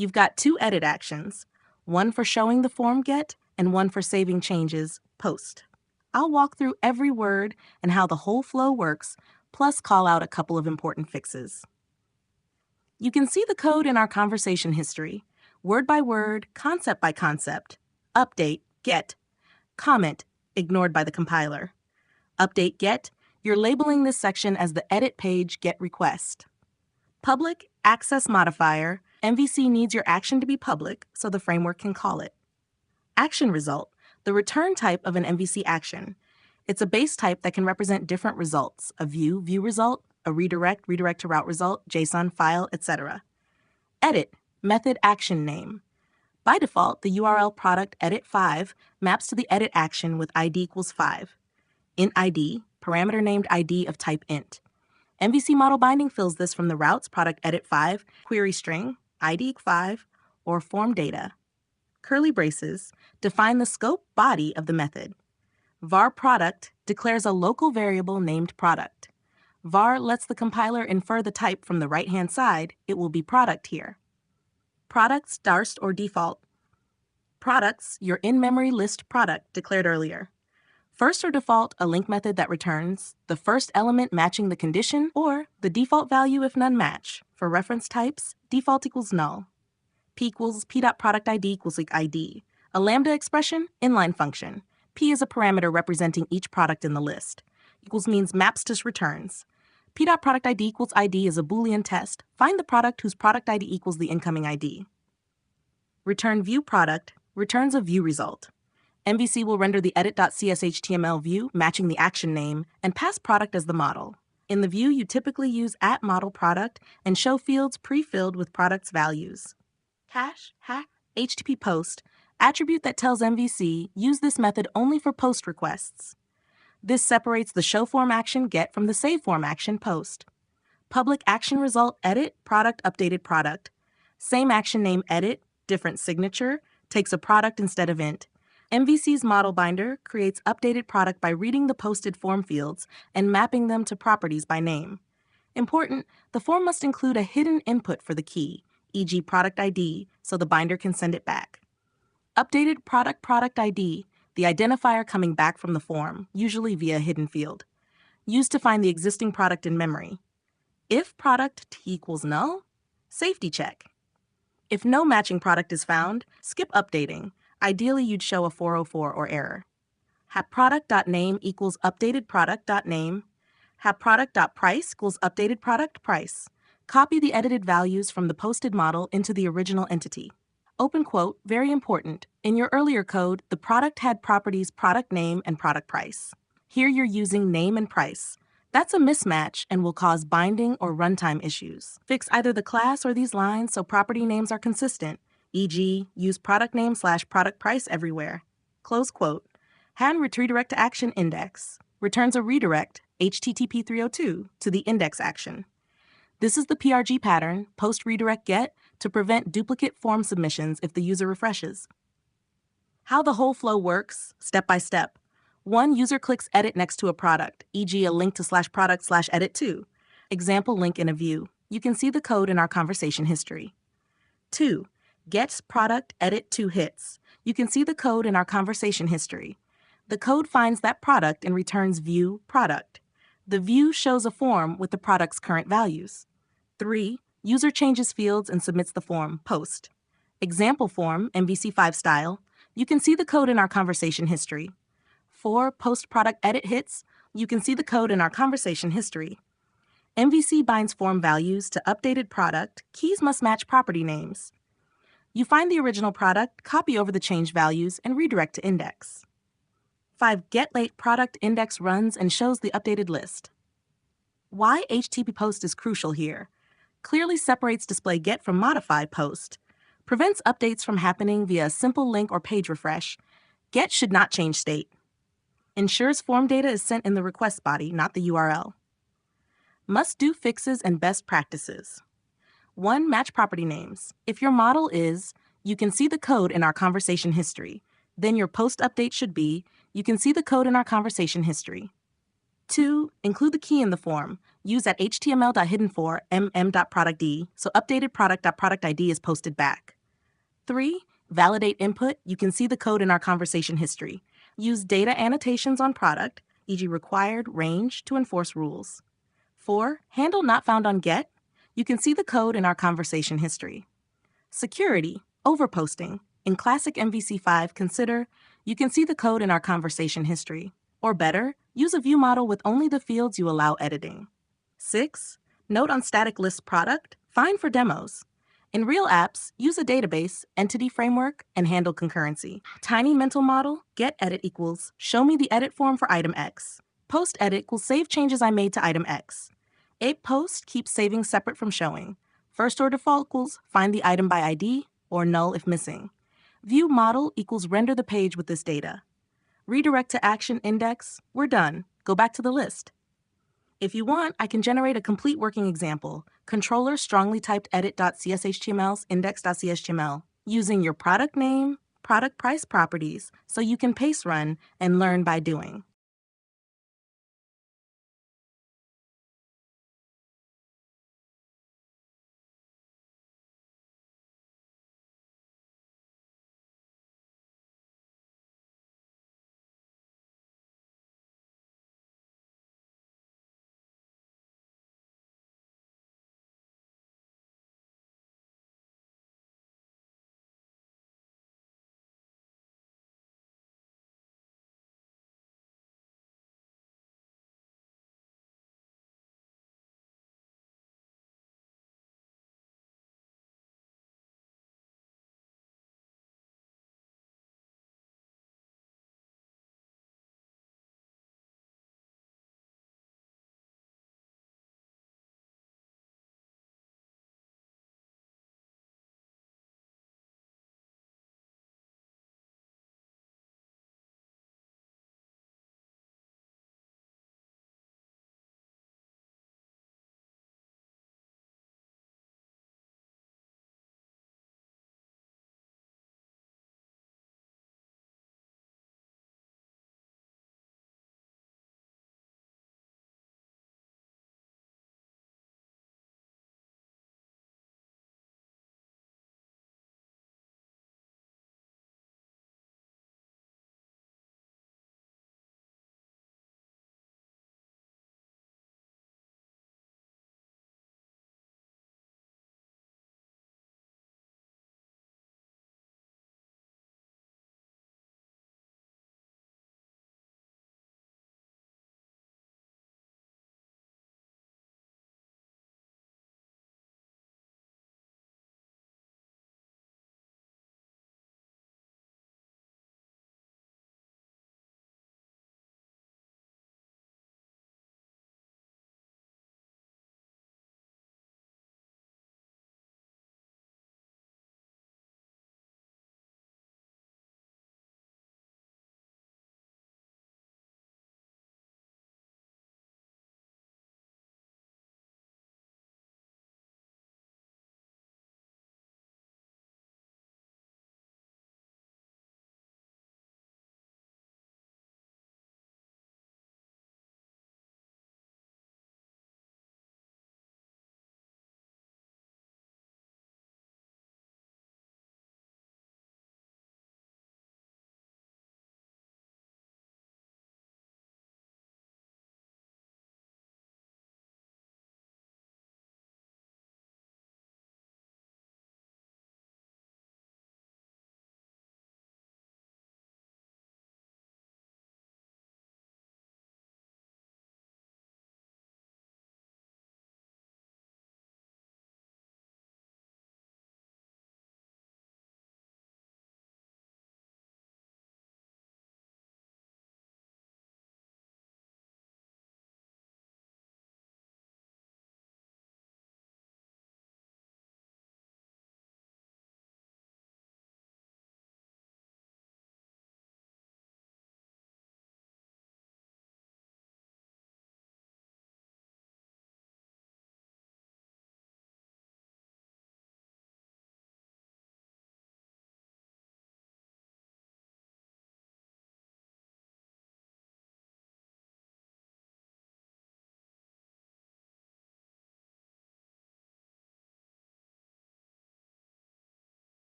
You've got two edit actions, one for showing the form get and one for saving changes post. I'll walk through every word and how the whole flow works, plus call out a couple of important fixes. You can see the code in our conversation history, word by word, concept by concept, update, get, comment, ignored by the compiler. Update get, you're labeling this section as the edit page get request. Public access modifier, MVC needs your action to be public so the framework can call it. Action result, the return type of an MVC action. It's a base type that can represent different results, a view result, a redirect to route result, JSON file, etc. Edit, method action name. By default, the URL product edit 5 maps to the edit action with ID equals 5. Int ID, parameter named ID of type int. MVC model binding fills this from the routes product edit 5, query string, ID 5, or form data. Curly braces define the scope body of the method. var product declares a local variable named product. var lets the compiler infer the type from the right-hand side. It will be product here. Products, darst, or default. Products, your in-memory list product declared earlier. First or default, a link method that returns the first element matching the condition or the default value if none match. For reference types, default equals null. P equals p.productID equals ID. A lambda expression, inline function. P is a parameter representing each product in the list. Equals means maps to returns. P.productID equals ID is a Boolean test. Find the product whose product ID equals the incoming ID. Return view product returns a view result. MVC will render the edit.cshtml view matching the action name and pass product as the model. In the view, you typically use @model_product and show fields pre-filled with product's values. Cache, hack, HTTP post, attribute that tells MVC use this method only for post requests. This separates the show form action get from the save form action post. Public action result edit product updated product. Same action name edit, different signature, takes a product instead of int. MVC's model binder creates updated product by reading the posted form fields and mapping them to properties by name. Important, the form must include a hidden input for the key, e.g. product ID, so the binder can send it back. Updated product ID, the identifier coming back from the form, usually via a hidden field. Used to find the existing product in memory. If product t equals null, safety check. If no matching product is found, skip updating. Ideally, you'd show a 404 or error. HapProduct.name equals updated product.name. HapProduct.price equals updated product price. Copy the edited values from the posted model into the original entity. Open quote, very important. In your earlier code, the product had properties product name and product price. Here you're using name and price. That's a mismatch and will cause binding or runtime issues. Fix either the class or these lines so property names are consistent. E.g., use product name / product price everywhere. Close quote. Hand redirect to action index. Returns a redirect, HTTP 302, to the index action. This is the PRG pattern, post redirect get, to prevent duplicate form submissions if the user refreshes. How the whole flow works, step by step. 1. User clicks edit next to a product, e.g. a link to /product/edit2. Example link in a view. You can see the code in our conversation history. 2. Gets product edit 2 hits. You can see the code in our conversation history. The code finds that product and returns view product. The view shows a form with the product's current values. 3. User changes fields and submits the form post. Example form, MVC5 style. You can see the code in our conversation history. 4. Post product edit hits. You can see the code in our conversation history. MVC binds form values to updated product. Keys must match property names. You find the original product, copy over the changed values, and redirect to index. 5. Get late product index runs and shows the updated list. Why HTTP post is crucial here. Clearly separates display get from modify post. Prevents updates from happening via a simple link or page refresh. Get should not change state. Ensures form data is sent in the request body, not the URL. Must-do fixes and best practices. 1. Match property names. If your model is, you can see the code in our conversation history. Then your post update should be, you can see the code in our conversation history. 2. Include the key in the form. Use at html.hidden4 mm.productd so updated product.productid is posted back. 3. Validate input. You can see the code in our conversation history. Use data annotations on product, e.g. required, range, to enforce rules. 4. Handle not found on get. You can see the code in our conversation history. Security. Overposting. In classic MVC5, consider you can see the code in our conversation history. Or better, use a view model with only the fields you allow editing. 6. Note on static list product. Fine for demos. In real apps, use a database, entity framework, and handle concurrency. Tiny mental model, get edit equals, show me the edit form for item X. Post edit will save changes I made to item X. Ape post keeps saving separate from showing. First or default equals, find the item by ID, or null if missing. View model equals render the page with this data. Redirect to action index, we're done. Go back to the list. If you want, I can generate a complete working example. Controller strongly typed edit.cshtml's index.cshtml using your product name, product price properties, so you can pace run and learn by doing.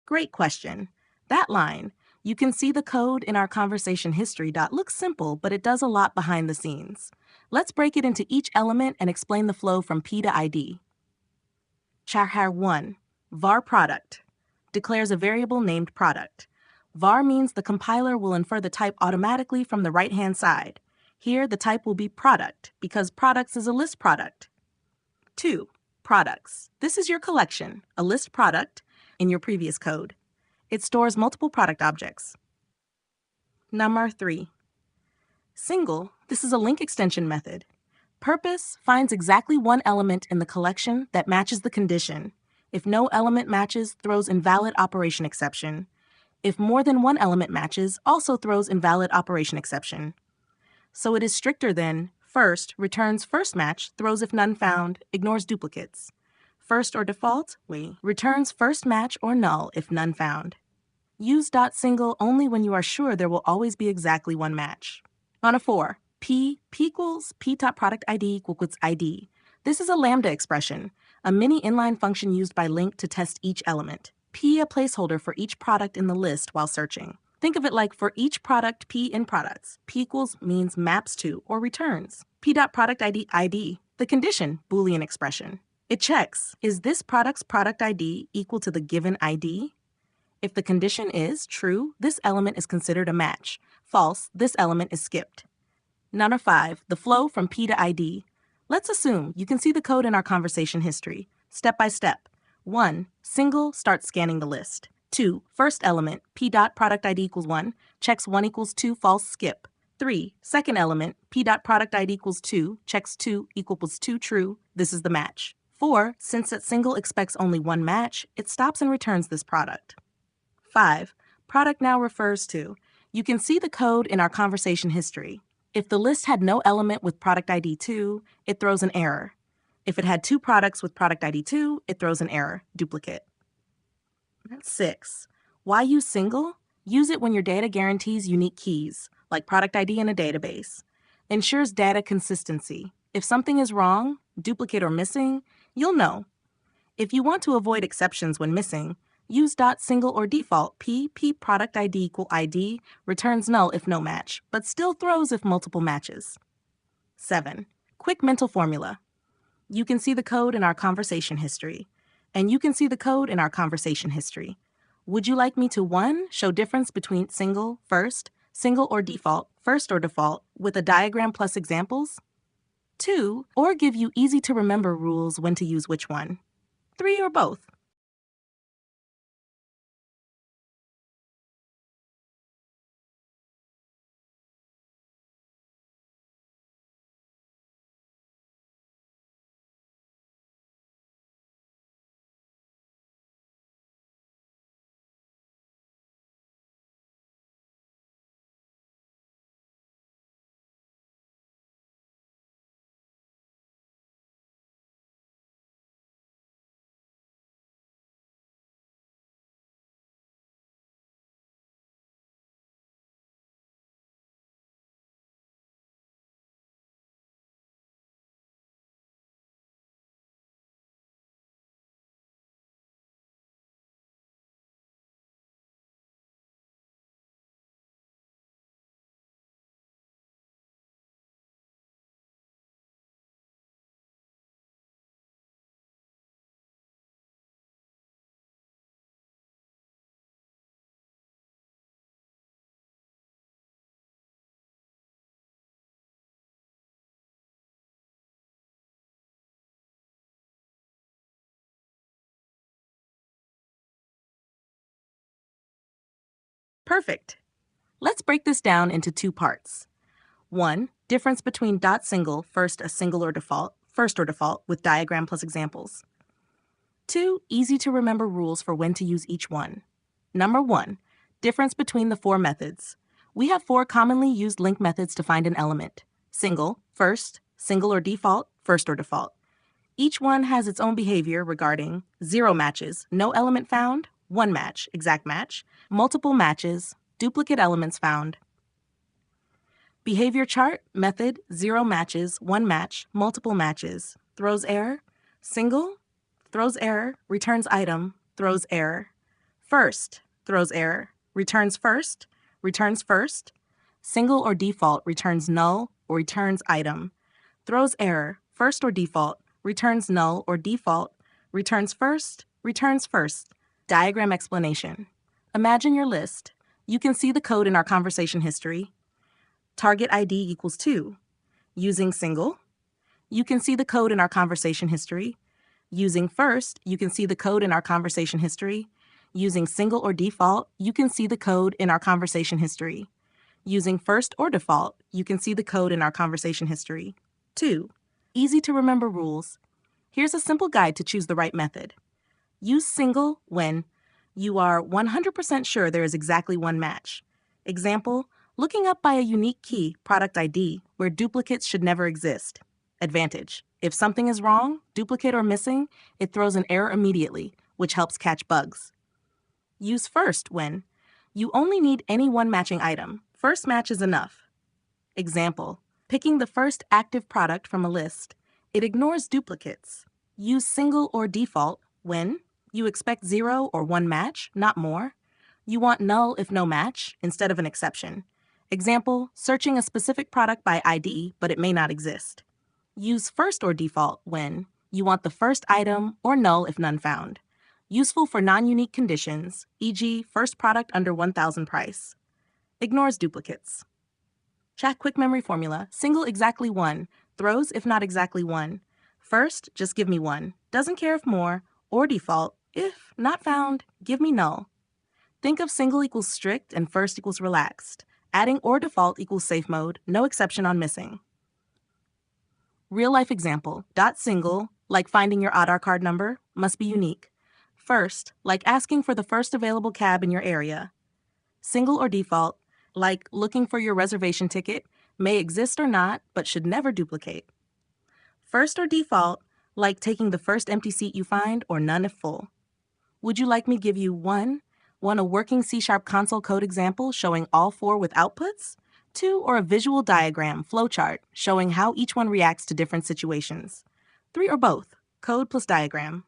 Great question. That line, "You can see the code in our conversation history." Looks simple, but it does a lot behind the scenes. Let's break it into each element and explain the flow from P to ID. Char 1. Var product declares a variable named product. Var means the compiler will infer the type automatically from the right-hand side. Here, the type will be product because products is a list product. 2. Products. This is your collection, a list product, in your previous code. It stores multiple product objects. Number 3. Single. This is a link extension method. Purpose finds exactly one element in the collection that matches the condition. If no element matches, throws invalid operation exception. If more than one element matches, also throws invalid operation exception. So it is stricter than first, returns first match, throws if none found, ignores duplicates. First or default, returns first match or null if none found. Use .single only when you are sure there will always be exactly one match. On a 4, P equals P.product ID equals ID. This is a lambda expression, a mini inline function used by LINQ to test each element. P a placeholder for each product in the list while searching. Think of it like for each product P in products, P equals means maps to or returns. P.product ID, the condition, Boolean expression. It checks, is this product's product ID equal to the given ID? If the condition is true, this element is considered a match. False, this element is skipped. Number 5, the flow from P to ID. Let's assume you can see the code in our conversation history, step by step. 1, single, starts scanning the list. 2, first element, P.product ID equals 1, checks 1 equals 2, false, skip. 3, second element, P.product ID equals 2, checks 2 equals 2, true, this is the match. 4, since that single expects only one match, it stops and returns this product. 5, product now refers to. You can see the code in our conversation history. If the list had no element with product ID 2, it throws an error. If it had 2 products with product ID 2, it throws an error, duplicate. 6, why use single? Use it when your data guarantees unique keys, like product ID in a database. Ensures data consistency. If something is wrong, duplicate or missing, you'll know. If you want to avoid exceptions when missing, use .single or default P product ID equal ID, returns null if no match, but still throws if multiple matches. 7, quick mental formula. You can see the code in our conversation history, and you can see the code in our conversation history. Would you like me to 1, show difference between single, first, single or default, first or default, with a diagram plus examples? 2, or give you easy to remember rules when to use which one? 3, or both? Perfect. Let's break this down into 2 parts. 1, difference between .single, first or default, with diagram plus examples. 2, easy to remember rules for when to use each one. Number 1, difference between the 4 methods. We have 4 commonly used LINQ methods to find an element. Single, first, single or default, first or default. Each one has its own behavior regarding 0 matches, no element found, 1 match, exact match, multiple matches, duplicate elements found. Behavior chart, method, 0 matches, 1 match, multiple matches, throws error, single, throws error, returns item, throws error. First throws error, returns first, returns first. Single or default returns null or returns item. Throws error, first or default, returns null or default, returns first, returns first. Diagram explanation. Imagine your list. You can see the code in our conversation history. Target ID equals 2. Using single, you can see the code in our conversation history. Using first, you can see the code in our conversation history. Using single or default, you can see the code in our conversation history. Using first or default, you can see the code in our conversation history. 2. Easy to remember rules. Here's a simple guide to choose the right method. Use single when you are 100% sure there is exactly one match. Example, looking up by a unique key, product ID, where duplicates should never exist. Advantage, if something is wrong, duplicate or missing, it throws an error immediately, which helps catch bugs. Use first when you only need any one matching item. First match is enough. Example, picking the first active product from a list. It ignores duplicates. Use single or default when you expect 0 or 1 match, not more. You want null if no match instead of an exception. Example, searching a specific product by ID, but it may not exist. Use first or default when you want the first item or null if none found. Useful for non-unique conditions, e.g. first product under 1,000 price. Ignores duplicates. Check quick memory formula. Single exactly 1. Throws if not exactly 1. First, just give me 1. Doesn't care if more. Or default, if not found, give me null. Think of single equals strict and first equals relaxed. Adding or default equals safe mode, no exception on missing. Real life example. Single, like finding your Aadhaar card number, must be unique. First, like asking for the first available cab in your area. Single or default, like looking for your reservation ticket, may exist or not, but should never duplicate. First or default, like taking the first empty seat you find or none if full. Would you like me to give you one a working C# console code example showing all 4 with outputs? 2, or a visual diagram, flowchart, showing how each one reacts to different situations? 3, or both, code plus diagram.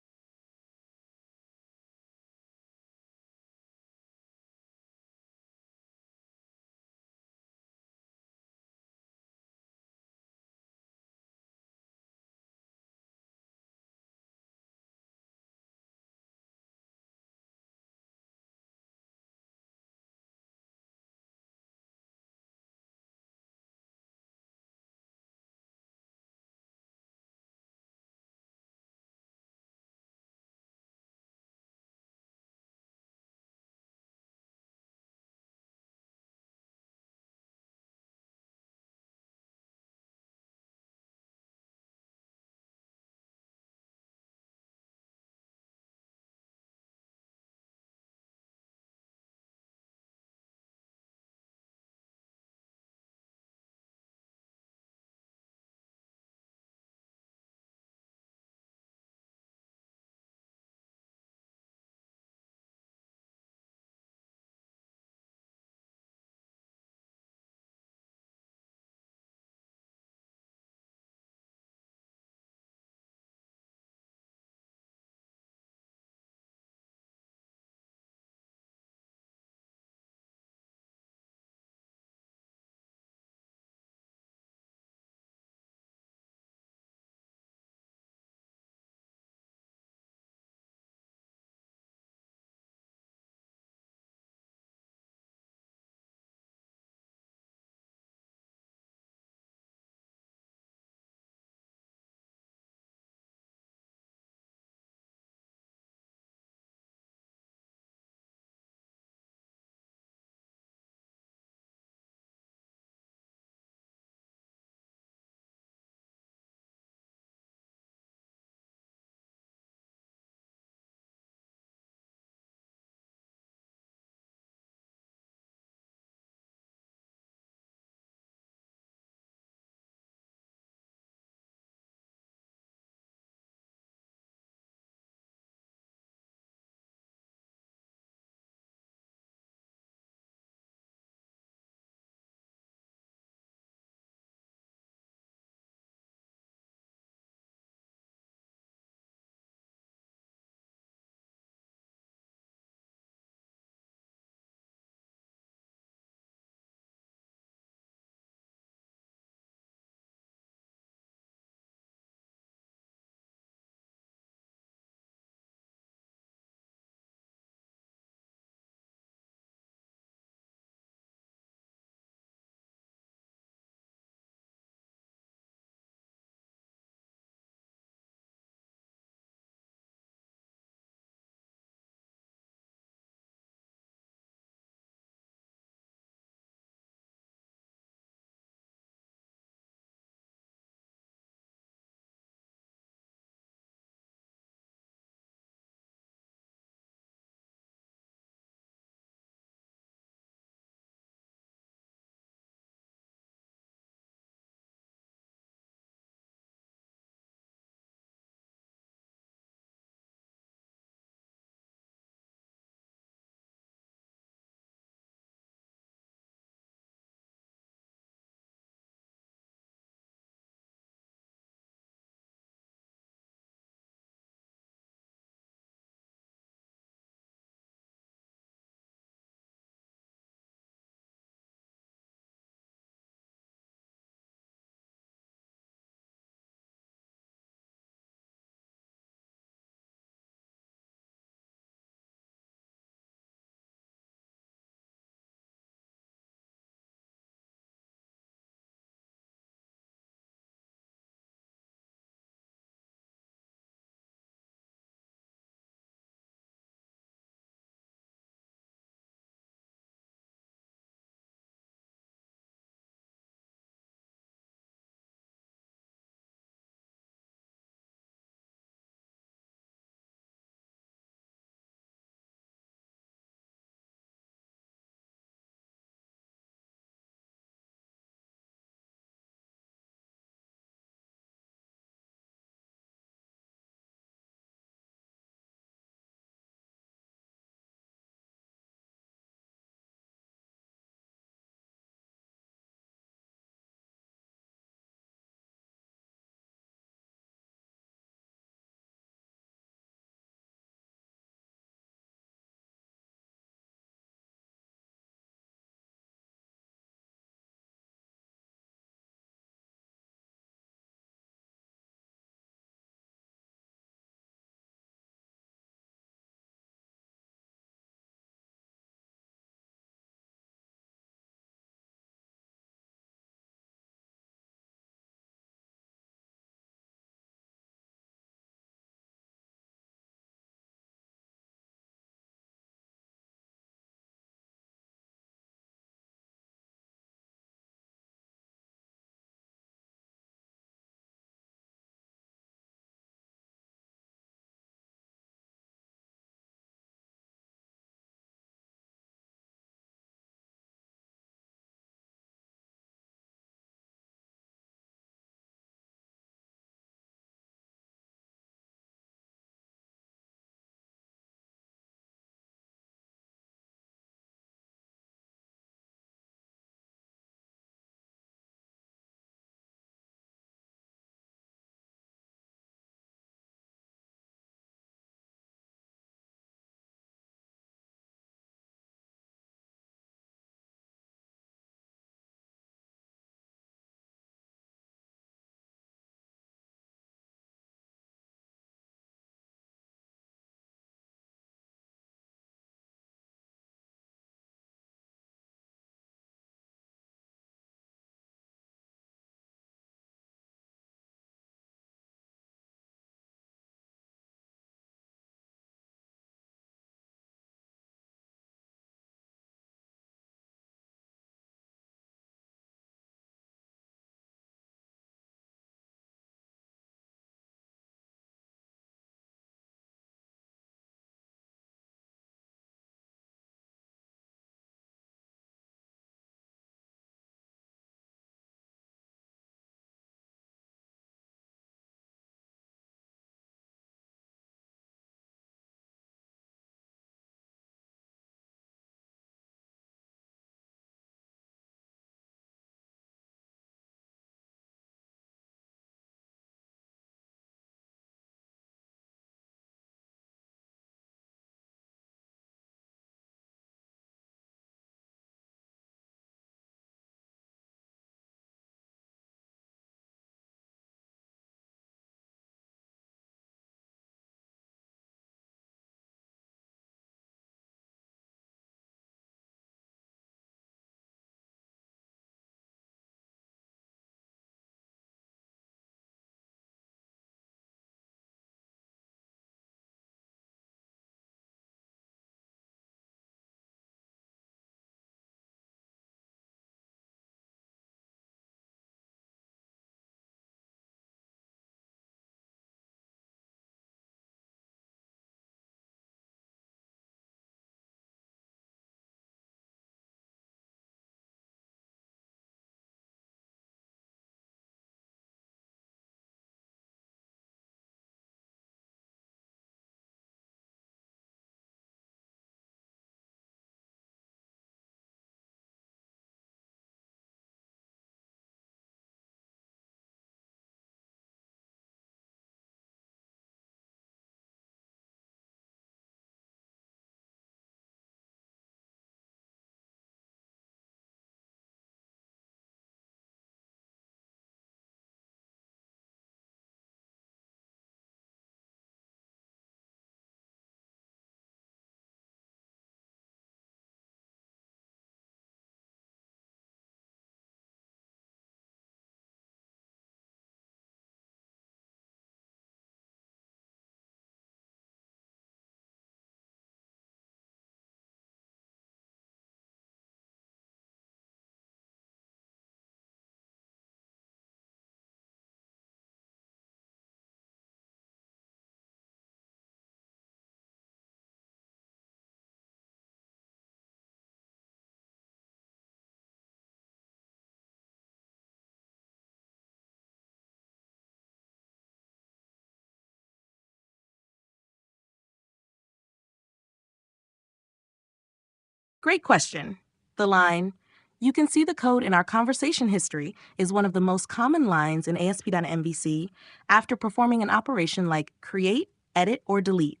Great question. The line, "You can see the code in our conversation history," is one of the most common lines in ASP.MVC after performing an operation like create, edit, or delete.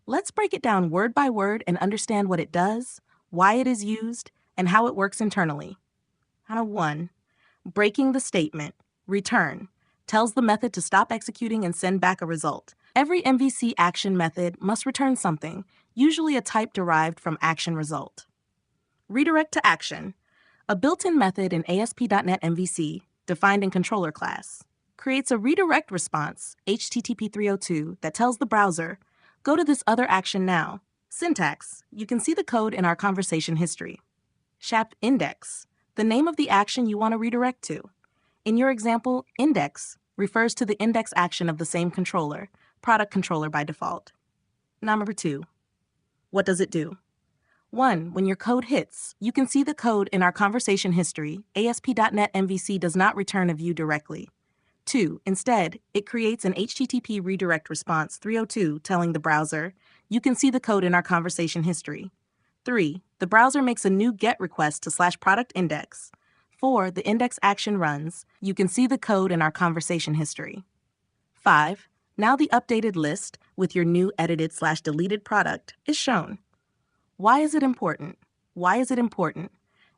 Let's break it down word by word and understand what it does, why it is used, and how it works internally. 1. Breaking the statement, return, tells the method to stop executing and send back a result. Every MVC action method must return something, usually a type derived from action result. Redirect to action, a built-in method in ASP.NET MVC, defined in controller class, creates a redirect response, HTTP 302, that tells the browser, "Go to this other action now." Syntax, you can see the code in our conversation history. SHAP index, the name of the action you want to redirect to. In your example, index refers to the index action of the same controller, product controller by default. Number 2, what does it do? 1. When your code hits, you can see the code in our conversation history. ASP.NET MVC does not return a view directly. 2. Instead, it creates an HTTP redirect response 302 telling the browser, "You can see the code in our conversation history." 3. The browser makes a new GET request to /product index. 4. The index action runs. You can see the code in our conversation history. 5. Now the updated list with your new edited/deleted product is shown. Why is it important? Why is it important?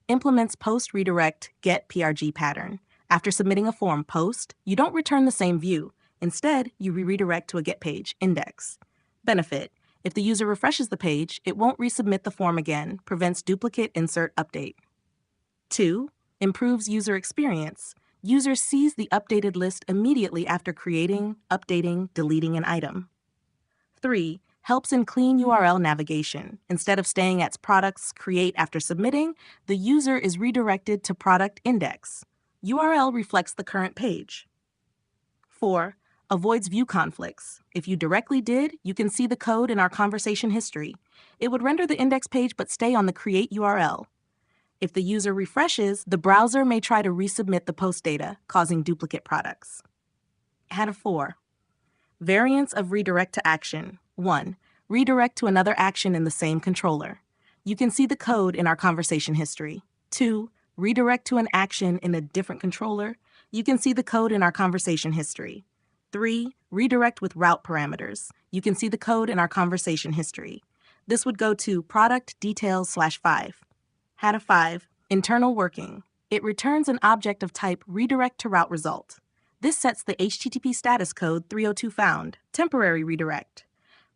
Implements post redirect get PRG pattern. After submitting a form post, you don't return the same view. Instead, you redirect to a get page index. Benefit: if the user refreshes the page, it won't resubmit the form again, prevents duplicate insert update. 2. Improves user experience. User sees the updated list immediately after creating, updating, deleting an item. 3. Helps in clean URL navigation. Instead of staying at products create after submitting, the user is redirected to product index. URL reflects the current page. 4. Avoids view conflicts. If you directly did, you can see the code in our conversation history. It would render the index page but stay on the create URL. If the user refreshes, the browser may try to resubmit the post data, causing duplicate products. 4. Variants of redirect to action. 1. Redirect to another action in the same controller. You can see the code in our conversation history. 2. Redirect to an action in a different controller. You can see the code in our conversation history. 3. Redirect with route parameters. You can see the code in our conversation history. This would go to product details/5. 5. Internal working. It returns an object of type redirect to route result. This sets the HTTP status code 302 found, temporary redirect.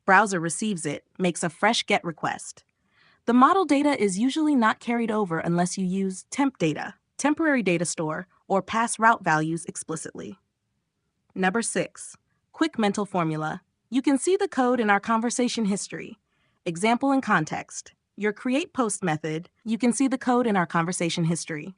Browser receives it, makes a fresh GET request. The model data is usually not carried over unless you use temp data, temporary data store, or pass route values explicitly. Number 6. Quick mental formula. You can see the code in our conversation history. Example and context. Your create post method, you can see the code in our conversation history.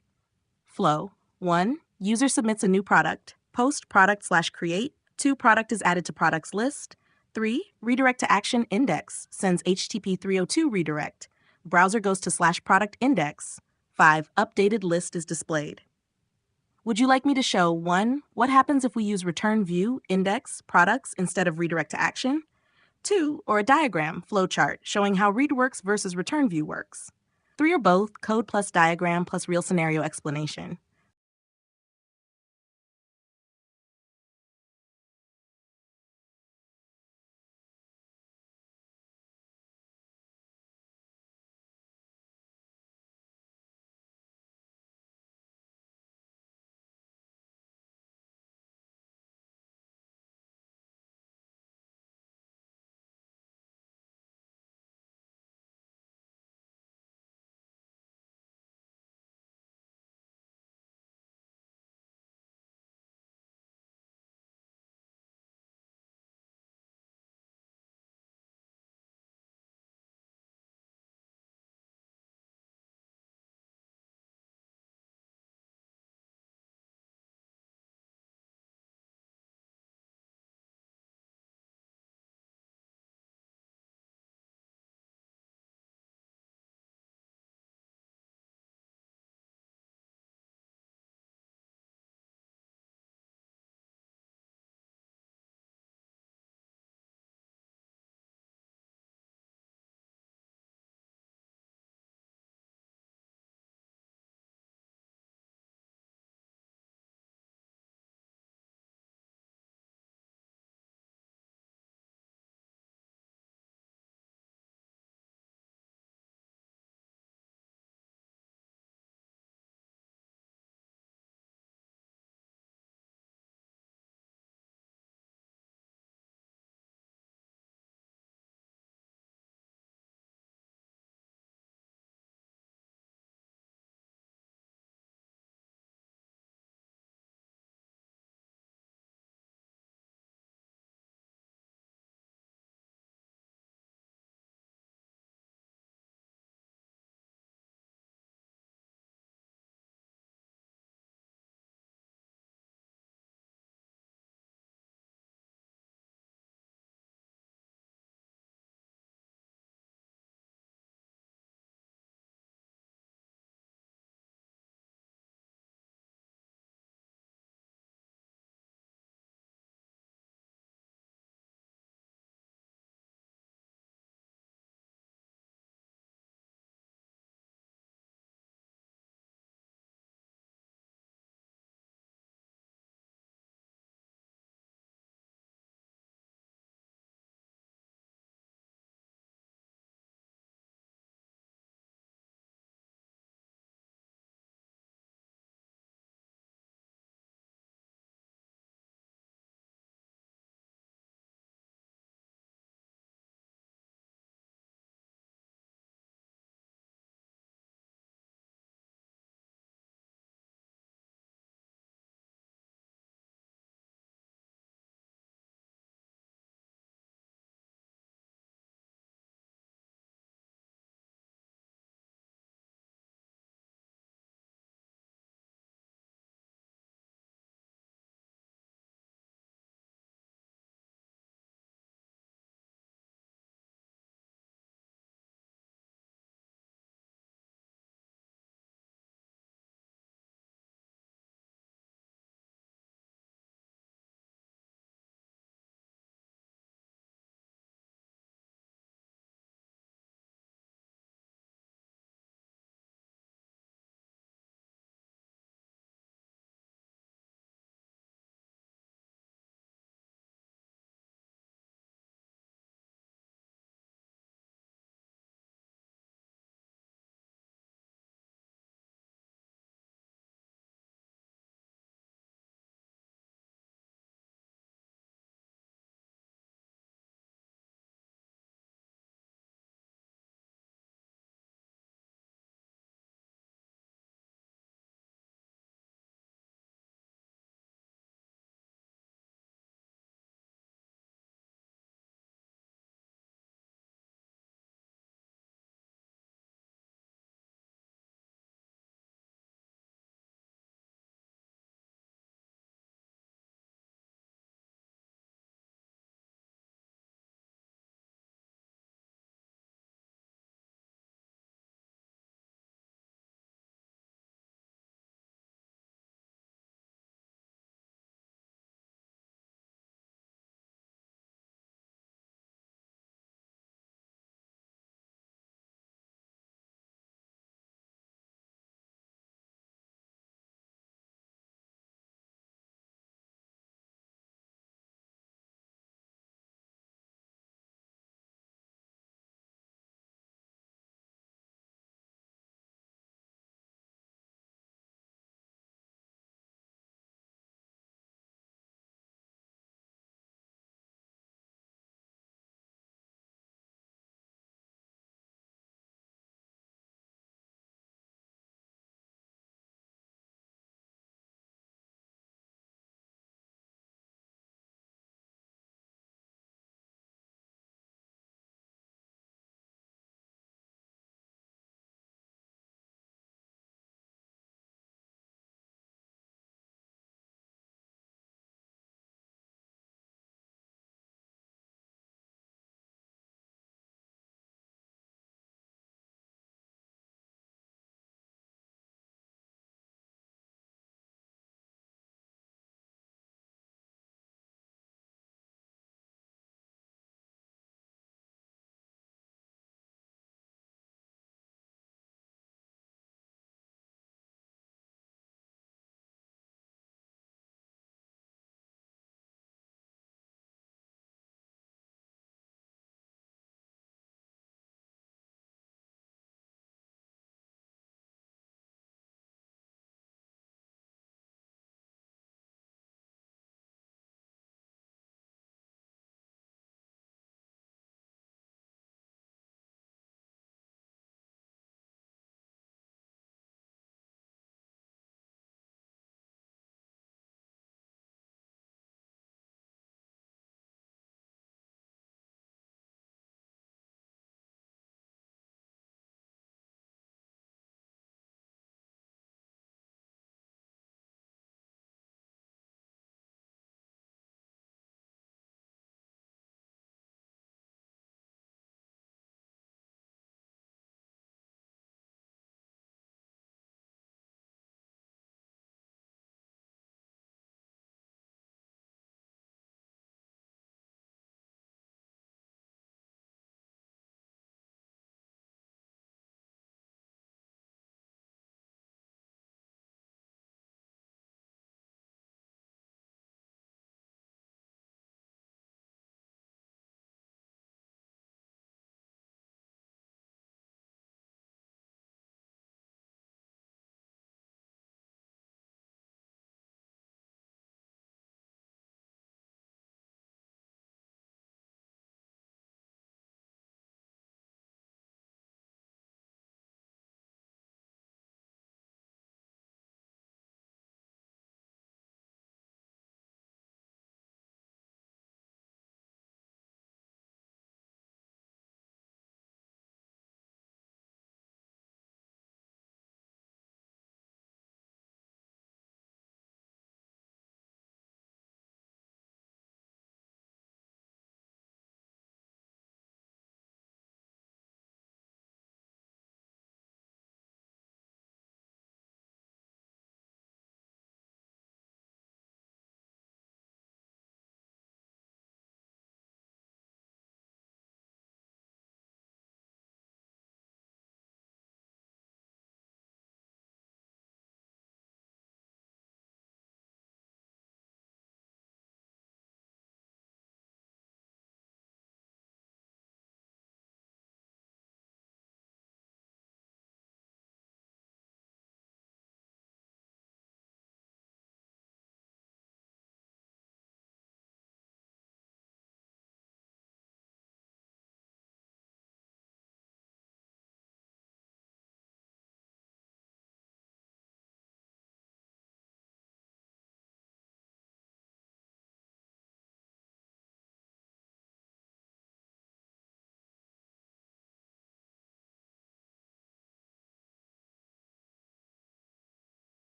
Flow. 1. User submits a new product. Post product/create. 2. Product is added to products list. 3. Redirect to action index. Sends HTTP 302 redirect. Browser goes to /product index. 5. Updated list is displayed. Would you like me to show 1. What happens if we use return view, index, products instead of redirect to action? 2. Or a diagram, flowchart, showing how read works versus return view works? 3 or both, code plus diagram plus real scenario explanation.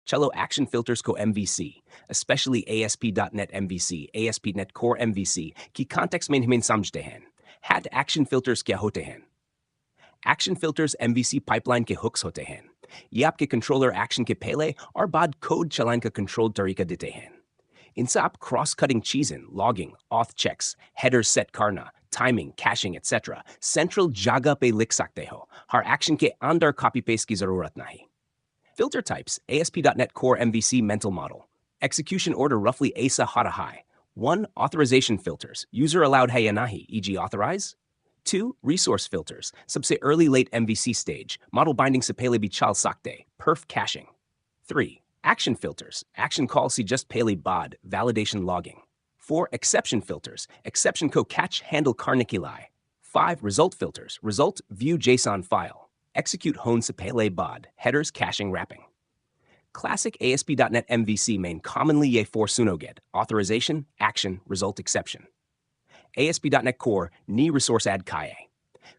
Cello action filters ko MVC, especially ASP.NET MVC, ASP.NET Core MVC, ki context mein himin samjtehan. Hat action filters kya hote hain? Action filters MVC pipeline ke hooks hote hain. ये आपके controller action के पहले और बाद code चलाने का controlled तरीका देते हैं. इनसे आप cross-cutting चीजें, logging, auth checks, headers set करना, timing, caching, etc. central जगह पे लिख सकते हो. हर action के अंदर copy paste की जरूरत नहीं. Filter types, ASP.NET Core MVC mental model. Execution order roughly ASA hata high. 1. Authorization filters, user allowed hay nahi, e.g. authorize. 2. Resource filters, subse early late MVC stage, model binding se pele bichal sakte, perf caching. 3. Action filters, action call si just pele bod, validation logging. 4. Exception filters, exception ko catch handle karnikilai. 5. Result filters, result view JSON file. Execute hone se pele bod, headers caching wrapping. Classic ASP.NET MVC main commonly ye for sunoged, authorization, action, result exception. ASP.NET Core, ni resource add kaye.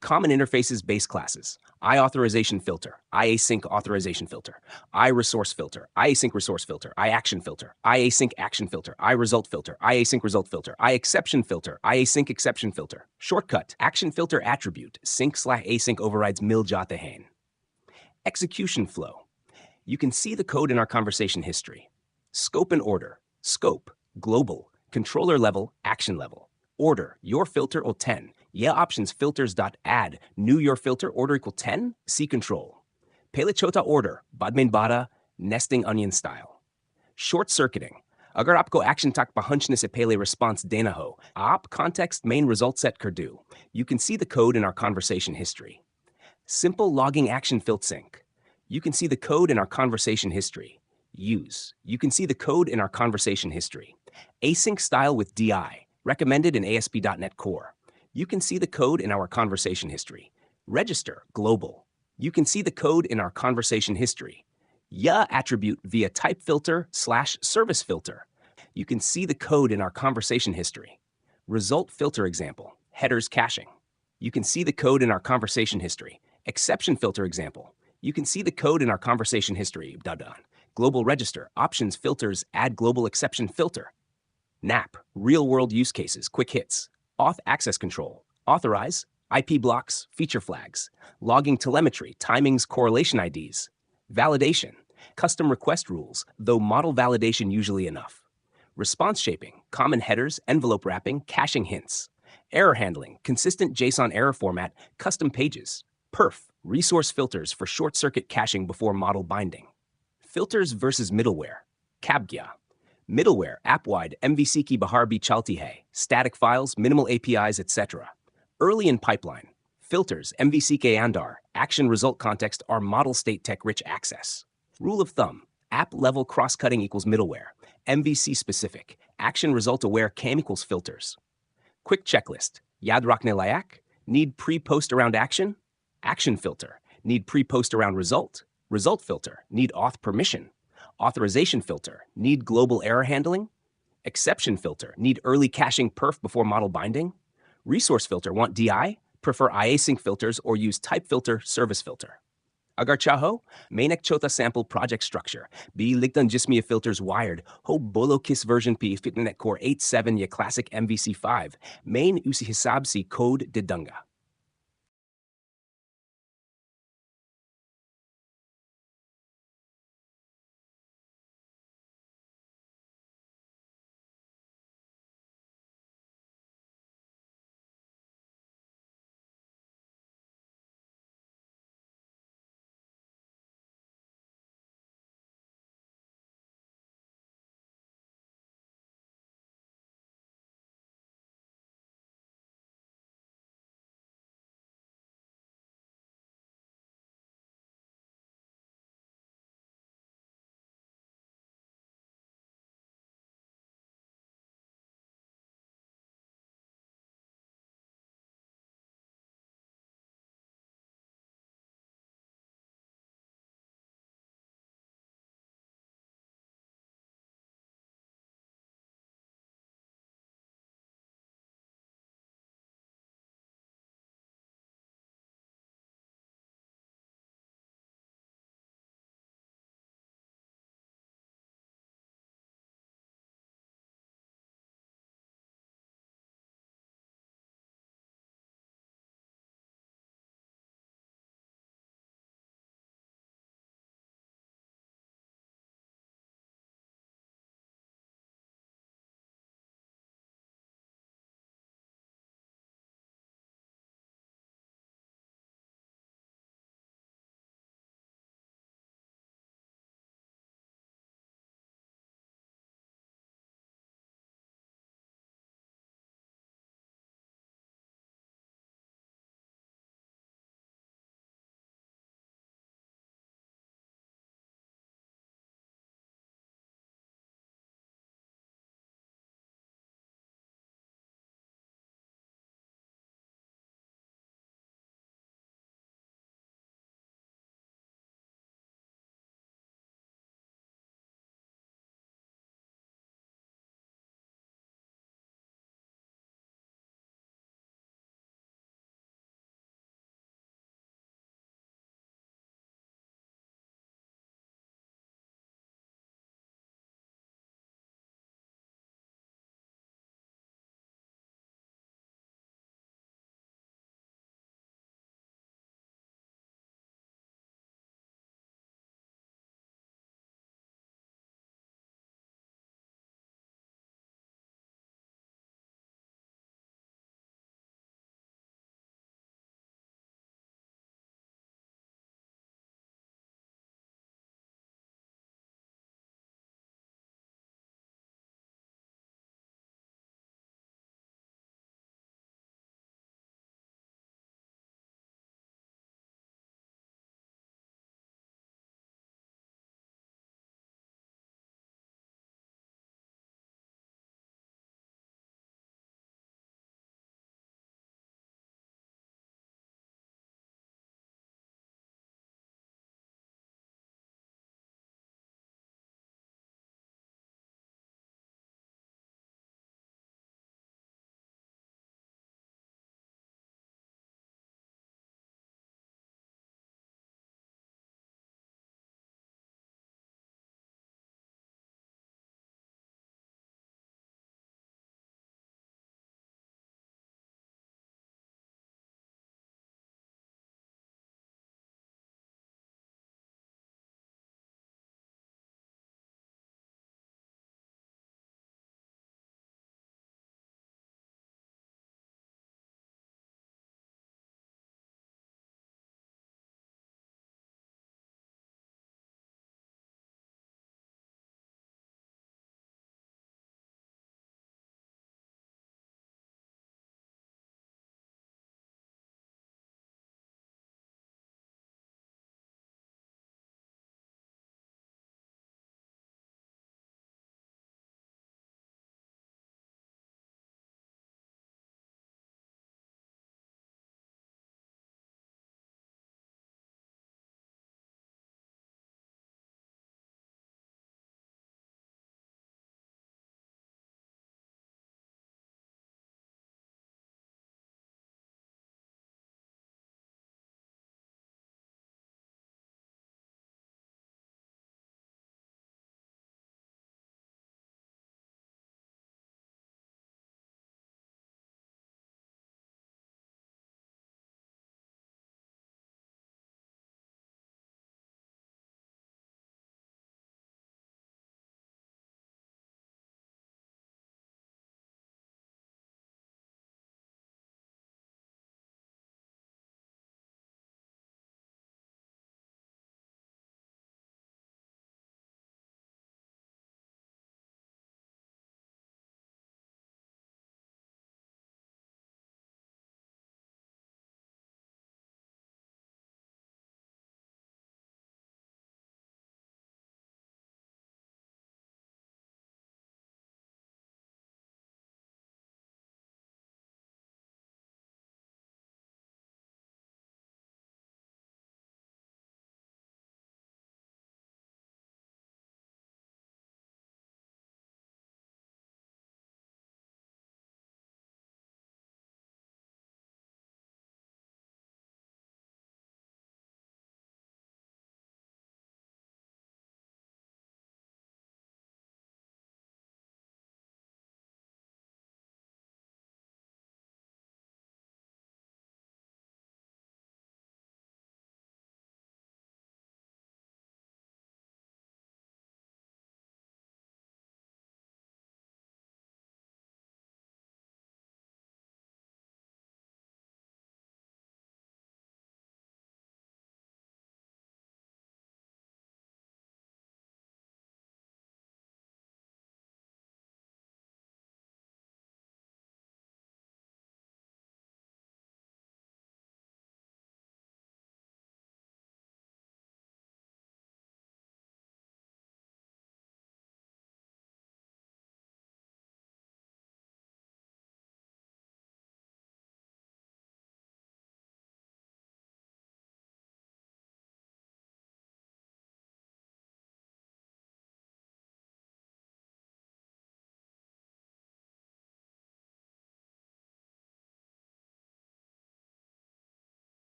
Common interfaces base classes. IAuthOrization filter, IAsync authorization filter, IResource filter, IAsync resource filter, IAction filter, IAsync action filter, IResult filter, IAsync result filter, IException filter, IAsync exception filter. Shortcut, action filter attribute, sync/async overrides mil jate hain. Execution flow. You can see the code in our conversation history. Scope and order. Scope, global, controller level, action level. Order, your filter or 10. Yeah options filters.add, new your filter order equal 10, see control. Pele chota order, badmain bada, nesting onion style. Short circuiting. Agar aapko action tak bahunchne se pele response dena ho, aap context main result set kardu. You can see the code in our conversation history. Simple logging action filt sync. You can see the code in our conversation history. Use. You can see the code in our conversation history. Async style with DI, recommended in ASP.NET Core. You can see the code in our conversation history. Register, global. You can see the code in our conversation history. Ya attribute via type filter/service filter. You can see the code in our conversation history. Result filter example, headers caching. You can see the code in our conversation history. Exception filter example. You can see the code in our conversation history. Global register, options, filters, add global exception filter. NAP, real-world use cases, quick hits. Auth access control, authorize, IP blocks, feature flags. Logging telemetry, timings, correlation IDs. Validation, custom request rules, though model validation usually enough. Response shaping, common headers, envelope wrapping, caching hints. Error handling, consistent JSON error format, custom pages. Perf, resource filters for short-circuit caching before model binding. Filters versus middleware. Kabgya. Middleware, app-wide, MVC ki bahar bhi chalti hai, static files, minimal APIs, etc. Early in pipeline. Filters, MVC ke andar, action result context are model state tech-rich access. Rule of thumb, app-level cross-cutting equals middleware, MVC specific, action result aware CAM equals filters. Quick checklist, yad rakhne layak, need pre-post around action? Action filter, need pre-post around result? Result filter, need auth permission? Authorization filter, need global error handling? Exception filter, need early caching perf before model binding? Resource filter, want DI? Prefer IAsync filters or use type filter, service filter. Agar chaho, mainek chota sample project structure. Bi ligtan jismiya filters wired. Ho bolo kiss version P fitnet core 8.7 ya classic MVC5. Main usi hisab si code didunga.